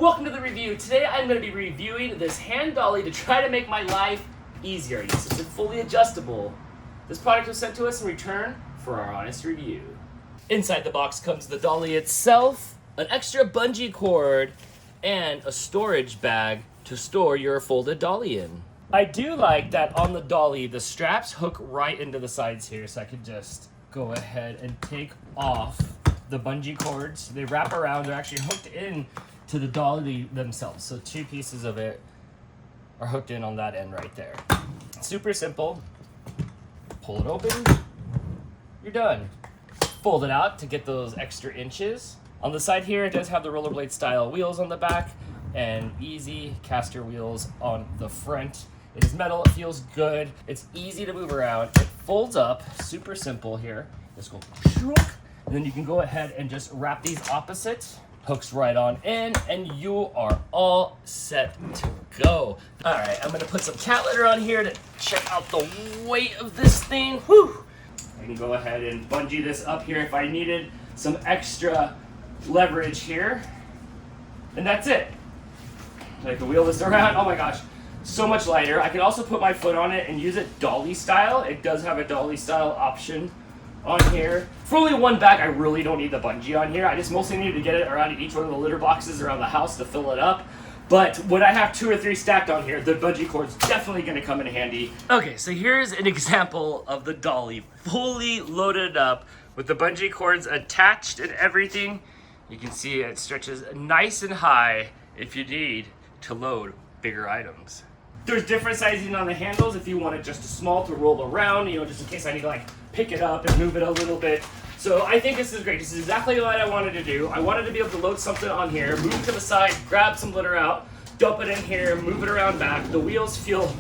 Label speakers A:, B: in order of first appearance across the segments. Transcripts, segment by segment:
A: Welcome to the review. Today I'm going to be reviewing this hand dolly to try to make my life easier. Yes, it's fully adjustable. This product was sent to us in return for our honest review. Inside the box comes the dolly itself, an extra bungee cord, and a storage bag to store your folded dolly in. I do like that on the dolly, the straps hook right into the sides here, so I can just go ahead and take off the bungee cords. They wrap around, they're actually hooked in to the dolly themselves. So two pieces of it are hooked in on that end right there. Super simple. Pull it open, you're done. Fold it out to get those extra inches. On the side here, it does have the rollerblade style wheels on the back and easy caster wheels on the front. It is metal, it feels good. It's easy to move around. It folds up, super simple here. Just go, and then you can go ahead and just wrap these opposite. Hooks right on in, and you are all set to go. All right, I'm gonna put some cat litter on here to check out the weight of this thing. Whew. I can go ahead and bungee this up here if I needed some extra leverage here. And that's it. I can wheel this around. Oh my gosh, so much lighter. I can also put my foot on it and use it dolly style. It does have a dolly style option on here. For only one bag, I really don't need the bungee on here. I just mostly need to get it around each one of the litter boxes around the house to fill it up. But when I have 2 or 3 stacked on here, the bungee cord's definitely gonna come in handy. Okay, so here's an example of the dolly fully loaded up with the bungee cords attached and everything. You can see it stretches nice and high if you need to load bigger items. There's different sizing on the handles if you want it just small to roll around, you know, just in case I need to like pick it up and move it a little bit. So I think this is great. This is exactly what I wanted to do. I wanted to be able to load something on here, move to the side, grab some litter out, dump it in here, move it around back. The wheels feel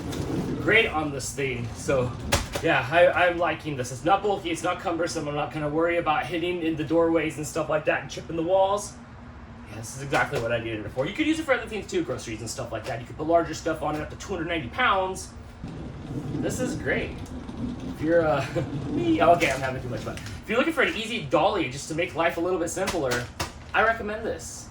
A: great on this thing. So yeah, I'm liking this. It's not bulky, it's not cumbersome. I'm not gonna worry about hitting in the doorways and stuff like that and chipping the walls. Yeah, this is exactly what I needed it for. You could use it for other things too, groceries and stuff like that. You could put larger stuff on it up to 290 pounds. This is great. If you're me, okay, I'm having too much fun. If you're looking for an easy dolly just to make life a little bit simpler, I recommend this.